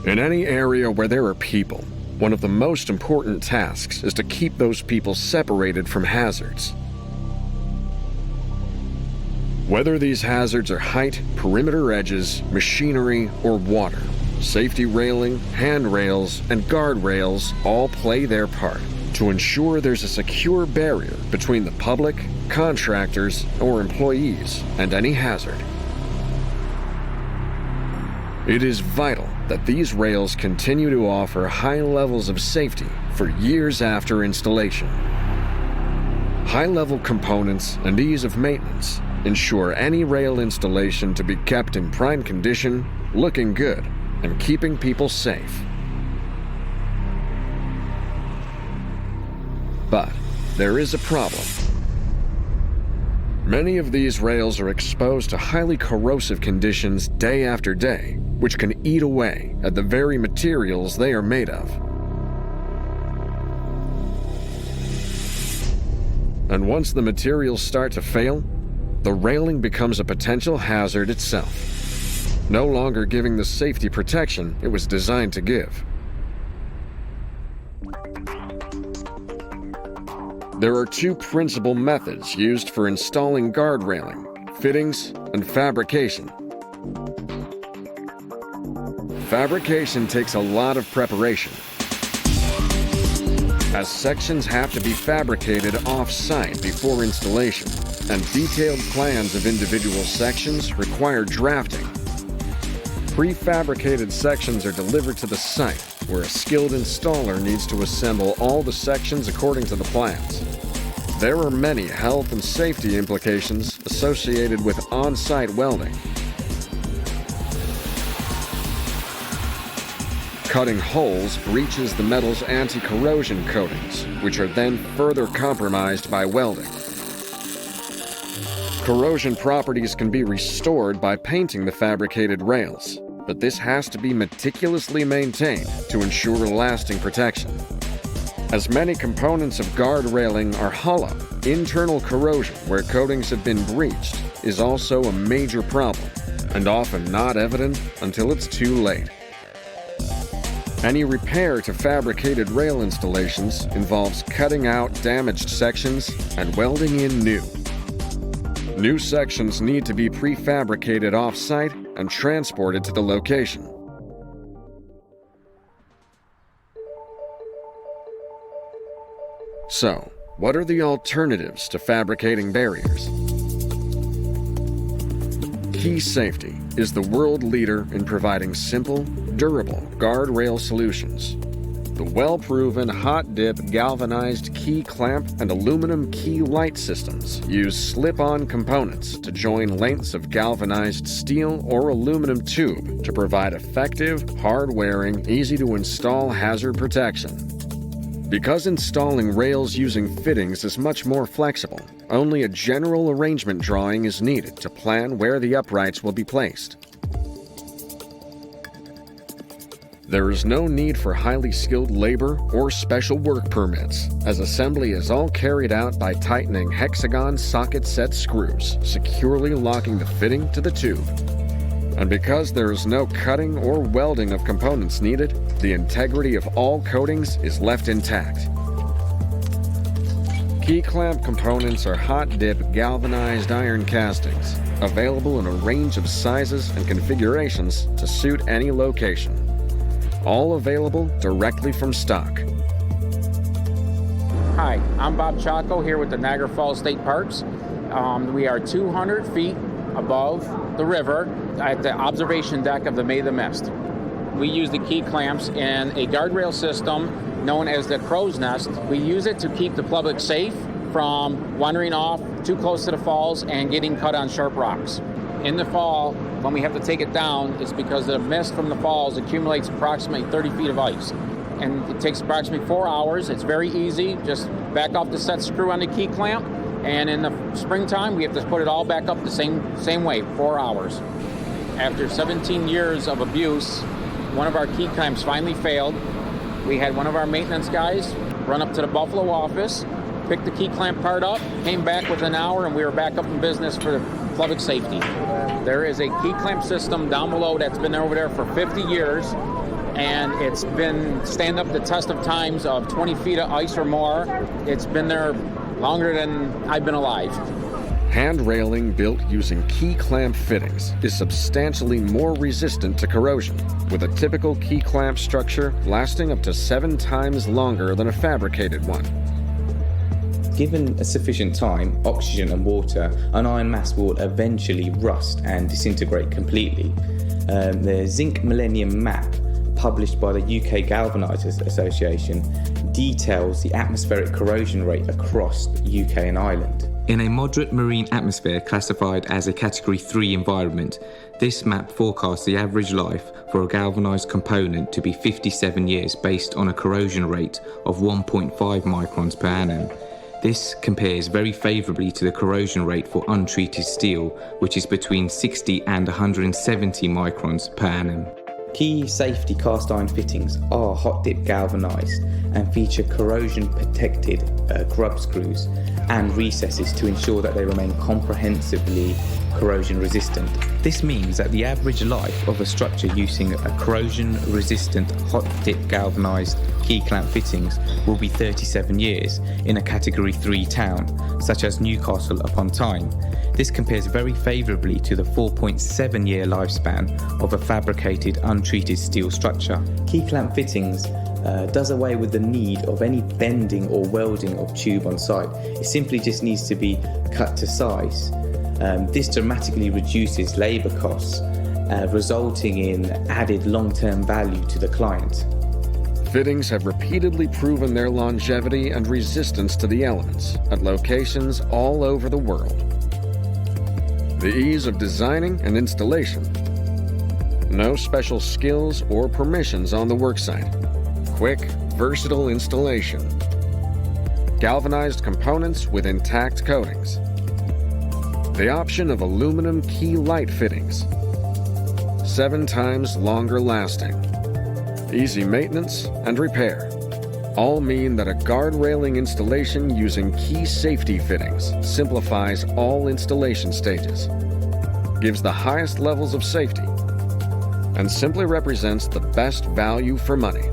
In any area where there are people, one of the most important tasks is to keep those people separated from hazards. Whether these hazards are height, perimeter edges, machinery, or water, safety railing, handrails, and guardrails all play their part to ensure there's a secure barrier between the public, contractors, or employees and any hazard. It is vital that these rails continue to offer high levels of safety for years after installation. High-level components and ease of maintenance ensure any rail installation to be kept in prime condition, looking good, and keeping people safe. But there is a problem. Many of these rails are exposed to highly corrosive conditions day after day, which can eat away at the very materials they are made of. And once the materials start to fail, the railing becomes a potential hazard itself, no longer giving the safety protection it was designed to give. There are two principal methods used for installing guard railing: fittings and fabrication. Fabrication takes a lot of preparation, as sections have to be fabricated off-site before installation, and detailed plans of individual sections require drafting. Prefabricated sections are delivered to the site, where a skilled installer needs to assemble all the sections according to the plans. There are many health and safety implications associated with on-site welding. Cutting holes breaches the metal's anti-corrosion coatings, which are then further compromised by welding. Corrosion properties can be restored by painting the fabricated rails, but this has to be meticulously maintained to ensure lasting protection. As many components of guard railing are hollow, internal corrosion where coatings have been breached is also a major problem, and often not evident until it's too late. Any repair to fabricated rail installations involves cutting out damaged sections and welding in new. New sections need to be prefabricated off-site and transported to the location. So, what are the alternatives to fabricating barriers? Kee Safety is the world leader in providing simple, durable guardrail solutions. The well-proven hot-dip galvanized Kee Klamp and aluminum Kee light systems use slip-on components to join lengths of galvanized steel or aluminum tube to provide effective, hard-wearing, easy-to-install hazard protection. Because installing rails using fittings is much more flexible, only a general arrangement drawing is needed to plan where the uprights will be placed. There is no need for highly skilled labor or special work permits, as assembly is all carried out by tightening hexagon socket set screws, securely locking the fitting to the tube. And because there is no cutting or welding of components needed, the integrity of all coatings is left intact. Kee Klamp components are hot-dip galvanized iron castings, available in a range of sizes and configurations to suit any location. All available directly from stock. Hi, I'm Bob Chaco here with the Niagara Falls State Parks. We are 200 feet above the river at the observation deck of the May the Mist. We use the Kee Klamps in a guardrail system known as the crow's nest. We use it to keep the public safe from wandering off too close to the falls and getting cut on sharp rocks. In the fall, when we have to take it down, it's because the mist from the falls accumulates approximately 30 feet of ice. And it takes approximately 4 hours. It's very easy. Just back off the set screw on the Kee Klamp. And in the springtime, we have to put it all back up the same way, 4 hours. After 17 years of abuse, one of our Kee Klamps finally failed. We had one of our maintenance guys run up to the Buffalo office, picked the Kee Klamp part up, came back within an hour, and we were back up in business for public safety. There is a key clamp system down below that's been over there for 50 years, and it's been stand up the test of times of 20 feet of ice or more. It's been there longer than I've been alive. Hand railing built using Kee Klamp Fittings is substantially more resistant to corrosion, with a typical Kee Klamp structure lasting up to 7 times longer than a fabricated one. Given a sufficient time, oxygen and water, an iron mass will eventually rust and disintegrate completely. The Zinc Millennium Map, published by the UK Galvanisers Association, details the atmospheric corrosion rate across the UK and Ireland. In a moderate marine atmosphere classified as a Category 3 environment, this map forecasts the average life for a galvanised component to be 57 years based on a corrosion rate of 1.5 microns per annum. This compares very favourably to the corrosion rate for untreated steel, which is between 60 and 170 microns per annum. Key safety cast iron fittings are hot dip galvanised and feature corrosion protected grub screws and recesses to ensure that they remain comprehensively corrosion resistant. This means that the average life of a structure using a corrosion resistant hot dip galvanised Kee Klamp fittings will be 37 years in a Category 3 town such as Newcastle upon Tyne. This compares very favourably to the 4.7 year lifespan of a fabricated untreated steel structure. Kee Klamp Fittings does away with the need of any bending or welding of tube on site. It simply just needs to be cut to size. This dramatically reduces labour costs, resulting in added long-term value to the client. Fittings have repeatedly proven their longevity and resistance to the elements at locations all over the world. The ease of designing and installation. No special skills or permissions on the worksite. Quick, versatile installation. Galvanized components with intact coatings. The option of aluminum key light fittings. 7 times longer lasting. Easy maintenance and repair. All mean that a guard railing installation using Kee safety fittings simplifies all installation stages, gives the highest levels of safety, and simply represents the best value for money.